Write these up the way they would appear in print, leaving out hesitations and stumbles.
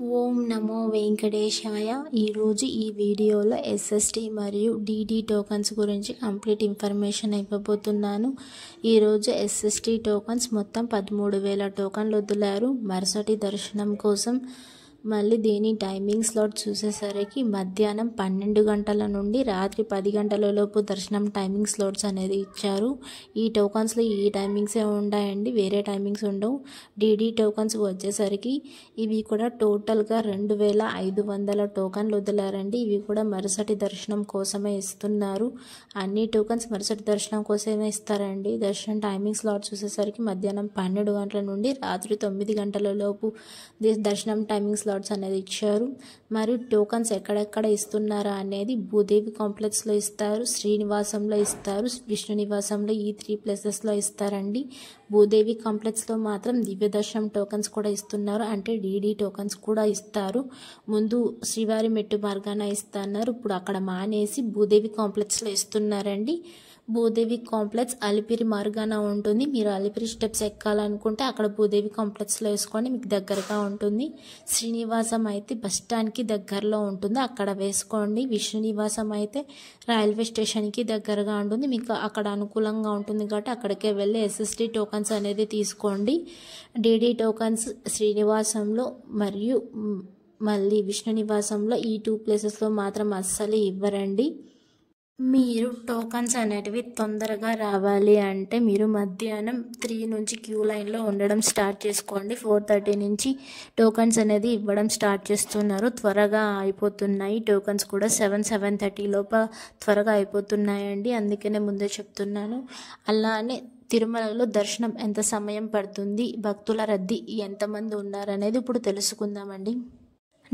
ఓం నమో వెంకటేశాయ. ఈరోజు ఈ వీడియోలో ఎస్ఎస్టీ మరియు డిడి టోకన్స్ గురించి కంప్లీట్ ఇన్ఫర్మేషన్ ఇవ్వబోతున్నాను. ఈరోజు ఎస్ఎస్టీ టోకన్స్ మొత్తం 13,000 టోకన్లు వదిలారు మరుసటి దర్శనం కోసం. మళ్ళీ దీని టైమింగ్ స్లాట్ చూసేసరికి మధ్యాహ్నం 12 గంటల నుండి రాత్రి 10 గంటల లోపు దర్శనం టైమింగ్ స్లాట్స్ అనేది ఇచ్చారు. ఈ టోకన్స్లో ఈ టైమింగ్సే ఉంటాయండి, వేరే టైమింగ్స్ ఉండవు. డిడి టోకన్స్ వచ్చేసరికి ఇవి కూడా టోటల్గా 2,500 టోకన్లు వదిలారండి. ఇవి కూడా మరుసటి దర్శనం కోసమే ఇస్తున్నారు. అన్ని టోకన్స్ మరుసటి దర్శనం కోసమే ఇస్తారండి. దర్శనం టైమింగ్ స్లాట్ చూసేసరికి మధ్యాహ్నం 12 గంటల నుండి రాత్రి 9 గంటల లోపు దర్శనం టైమింగ్ స్లాట్స్ అనేది ఇచ్చారు. మరియు టోకన్స్ ఎక్కడెక్కడ ఇస్తున్నారా అనేది భూదేవి కాంప్లెక్స్లో ఇస్తారు, శ్రీనివాసంలో ఇస్తారు, విష్ణు నివాసంలో ఈ 3 ప్లేసెస్లో ఇస్తారండి. భూదేవి కాంప్లెక్స్లో మాత్రం దివ్య దర్శనం టోకన్స్ కూడా ఇస్తున్నారు, అంటే డిడి టోకన్స్ కూడా ఇస్తారు. ముందు శ్రీవారి మెట్టు మార్గాన ఇస్తున్నారు, ఇప్పుడు అక్కడ మానేసి భూదేవి కాంప్లెక్స్లో ఇస్తున్నారండి. భూదేవి కాంప్లెక్స్ అలిపిరి మార్గాన ఉంటుంది. మీరు అలిపిరి స్టెప్స్ ఎక్కాలనుకుంటే అక్కడ భూదేవి కాంప్లెక్స్లో వేసుకోండి, మీకు దగ్గరగా ఉంటుంది. శ్రీనివాసం అయితే బస్ స్టాండ్కి దగ్గరలో ఉంటుంది, అక్కడ వేసుకోండి. విష్ణు నివాసం అయితే రైల్వే స్టేషన్కి దగ్గరగా ఉంటుంది, మీకు అక్కడ అనుకూలంగా ఉంటుంది కాబట్టి అక్కడికే వెళ్ళి ఎస్ఎస్టీ టోకన్స్ అనేది తీసుకోండి. డిడి టోకన్స్ శ్రీనివాసంలో మరియు మళ్ళీ విష్ణు నివాసంలో ఈ 2 ప్లేసెస్లో మాత్రం అస్సలు ఇవ్వరండి. మీరు టోకన్స్ అనేటివి తొందరగా రావాలి అంటే మీరు మధ్యాహ్నం 3 నుంచి క్యూ లైన్లో ఉండడం స్టార్ట్ చేసుకోండి. 4:30 నుంచి టోకన్స్ అనేది ఇవ్వడం స్టార్ట్ చేస్తున్నారు. త్వరగా అయిపోతున్నాయి టోకన్స్ కూడా. 7:30 లోపల త్వరగా అయిపోతున్నాయండి, అందుకనే ముందే చెప్తున్నాను. అలానే తిరుమలలో దర్శనం ఎంత సమయం పడుతుంది, భక్తుల రద్దీ ఎంతమంది ఉన్నారనేది ఇప్పుడు తెలుసుకుందామండి.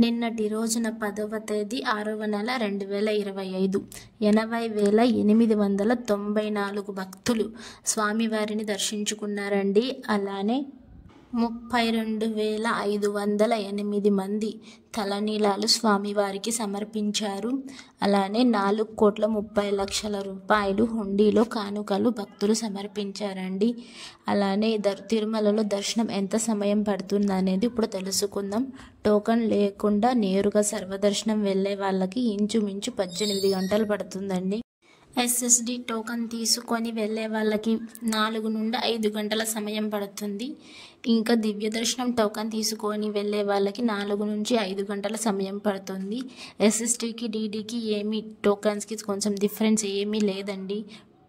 నిన్నటి రోజున 10వ తేదీ 6వ నెల 2025 80,894 భక్తులు స్వామివారిని దర్శించుకున్నారండి. అలానే 32,508 మంది తలనీలాలు స్వామివారికి సమర్పించారు. అలానే 4,30,00,000 రూపాయలు హుండీలో కానుకలు భక్తులు సమర్పించారండి. అలానే తిరుమలలో దర్శనం ఎంత సమయం పడుతుంది అనేది ఇప్పుడు తెలుసుకుందాం. టోకన్ లేకుండా నేరుగా సర్వదర్శనం వెళ్ళే వాళ్ళకి ఇంచుమించు 18 గంటలు పడుతుందండి. ఎస్ఎస్డి టోకన్ తీసుకొని వెళ్ళే వాళ్ళకి 4 నుండి 5 గంటల సమయం పడుతుంది. ఇంకా దివ్య దర్శనం టోకన్ తీసుకొని వెళ్ళే వాళ్ళకి 4 నుంచి 5 గంటల సమయం పడుతుంది. ఎస్ఎస్టీకి డిడికి టోకన్స్కి కొంచెం డిఫరెన్స్ ఏమీ లేదండి.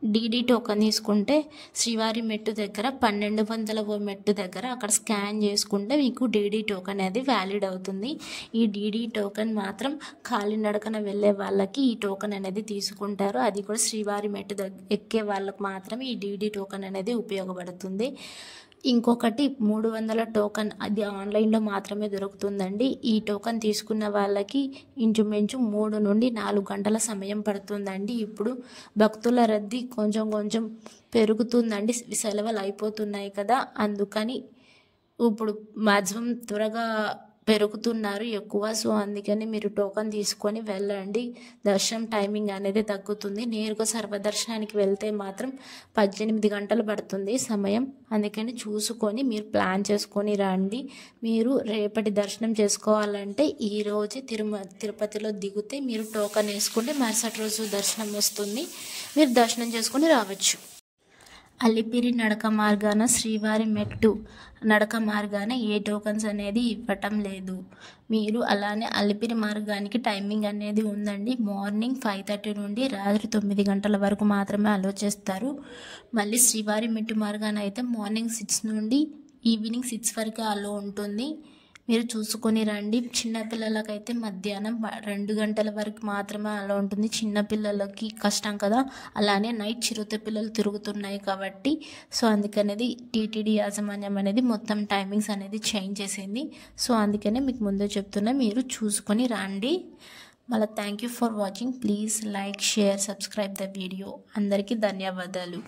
డిడి టోకన్ తీసుకుంటే శ్రీవారి మెట్టు దగ్గర 1200 మెట్టు దగ్గర అక్కడ స్కాన్ చేసుకుంటే మీకు డిడి టోకన్ అనేది వ్యాలిడ్ అవుతుంది. ఈ డిడి టోకన్ మాత్రం కాలినడకన వెళ్ళే వాళ్ళకి ఈ టోకన్ అనేది తీసుకుంటారు. అది కూడా శ్రీవారి మెట్టు ఎక్కే వాళ్ళకి మాత్రం ఈ డిడి టోకన్ అనేది ఉపయోగపడుతుంది. ఇంకొకటి 300 టోకన్, అది ఆన్లైన్లో మాత్రమే దొరుకుతుందండి. ఈ టోకన్ తీసుకున్న వాళ్ళకి ఇంచుమించు 3 నుండి 4 గంటల సమయం పడుతుందండి. ఇప్పుడు భక్తుల రద్దీ కొంచెం పెరుగుతుందండి, సెలవులు అయిపోతున్నాయి కదా, అందుకని ఇప్పుడు మ్యాక్సిమం త్వరగా పెరుగుతున్నారు ఎక్కువ. సో అందుకని మీరు టోకన్ తీసుకొని వెళ్ళండి, దర్శనం టైమింగ్ అనేది తగ్గుతుంది. నేరుగా సర్వదర్శనానికి వెళ్తే మాత్రం 18 గంటలు పడుతుంది సమయం, అందుకని చూసుకొని మీరు ప్లాన్ చేసుకొని రండి. మీరు రేపటి దర్శనం చేసుకోవాలంటే ఈరోజు తిరుపతిలో దిగితే మీరు టోకన్ వేసుకుంటే మరుసటి రోజు దర్శనం వస్తుంది, మీరు దర్శనం చేసుకొని రావచ్చు. అలిపిరి నడక మార్గాన శ్రీవారి మెట్టు నడక మార్గాన ఏ టోకన్స్ అనేది ఇవ్వటం లేదు. మీరు అలానే అలిపిరి మార్గానికి టైమింగ్ అనేది ఉందండి. మార్నింగ్ 5:30 నుండి రాత్రి 9 గంటల వరకు మాత్రమే అలో చేస్తారు. మళ్ళీ శ్రీవారి మెట్టు మార్గాన అయితే మార్నింగ్ 6 నుండి ఈవినింగ్ 6 వరకు అలో ఉంటుంది, మీరు చూసుకొని రండి. చిన్నపిల్లలకైతే మధ్యాహ్నం 2 గంటల వరకు మాత్రమే అలా ఉంటుంది, చిన్నపిల్లలకి కష్టం కదా. అలానే నైట్ చిరుత పిల్లలు తిరుగుతున్నాయి కాబట్టి సో అందుకనేది టీటీడీ యాజమాన్యం అనేది మొత్తం టైమింగ్స్ అనేది చేంజ్ చేసింది. సో అందుకనే మీకు ముందే చెప్తున్నా, మీరు చూసుకొని రండి. మళ్ళీ thank you for watching. Please like, share, subscribe the video. అందరికీ ధన్యవాదాలు.